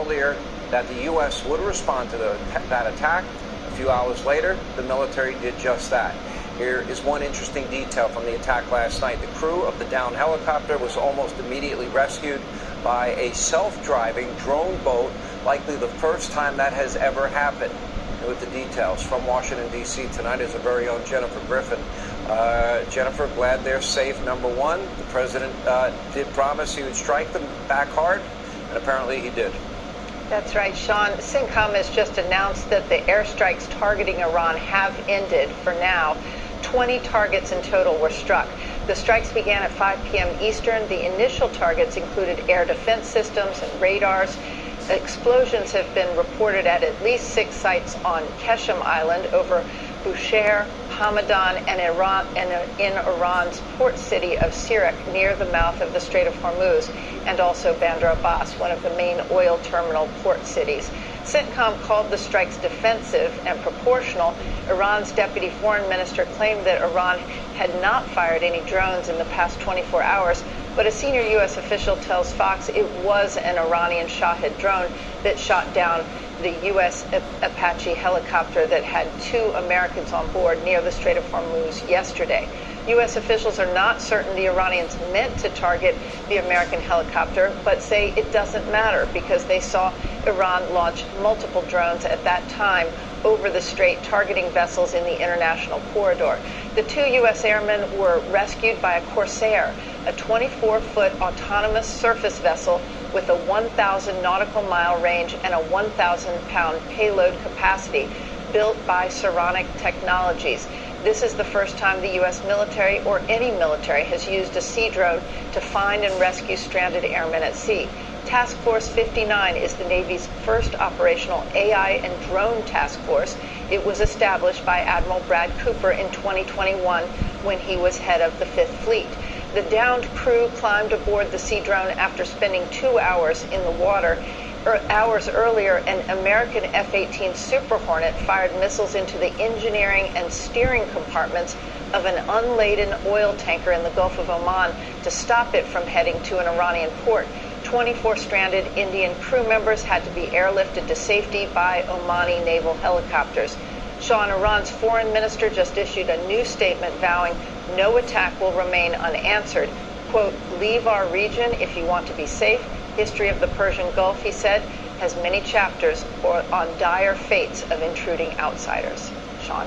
earlier that the U.S. would respond to that attack. A few hours later, the military did just that. Here is one interesting detail from the attack last night. The crew of the downed helicopter was almost immediately rescued by a self-driving drone boat, likely the first time that has ever happened. And with the details from Washington, D.C. tonight is our very own Jennifer Griffin. Jennifer, glad they're safe, number one. The president did promise he would strike them back hard, and apparently he did. That's right, Sean. CENTCOM has just announced that the airstrikes targeting Iran have ended for now. 20 targets in total were struck. The strikes began at 5 p.m. Eastern. The initial targets included air defense systems and radars. Explosions have been reported at least 6 sites on Keshem Island, over Bushehr, Hamadan, and in Iran's port city of Sirak, near the mouth of the Strait of Hormuz, and also Bandar Abbas, one of the main oil terminal port cities. CENTCOM called the strikes defensive and proportional. Iran's deputy foreign minister claimed that Iran had not fired any drones in the past 24 hours, but a senior U.S. official tells Fox it was an Iranian Shahed drone that shot down the U.S. Apache helicopter that had 2 Americans on board near the Strait of Hormuz yesterday. U.S. officials are not certain the Iranians meant to target the American helicopter, but say it doesn't matter because they saw Iran launch multiple drones at that time over the strait, targeting vessels in the international corridor. The 2 U.S. airmen were rescued by a Corsair, a 24-foot autonomous surface vessel with a 1,000 nautical mile range and a 1,000-pound payload capacity, built by Saronic Technologies. This is the first time the U.S. military or any military has used a sea drone to find and rescue stranded airmen at sea. Task Force 59 is the Navy's first operational AI and drone task force. It was established by Admiral Brad Cooper in 2021 when he was head of the 5th Fleet. The downed crew climbed aboard the sea drone after spending 2 hours in the water. Hours earlier, an American F-18 Super Hornet fired missiles into the engineering and steering compartments of an unladen oil tanker in the Gulf of Oman to stop it from heading to an Iranian port. 24 stranded Indian crew members had to be airlifted to safety by Omani naval helicopters. Sean, Iran's foreign minister just issued a new statement vowing no attack will remain unanswered. Quote, leave our region if you want to be safe. History of the Persian Gulf, he said, has many chapters on dire fates of intruding outsiders. Sean.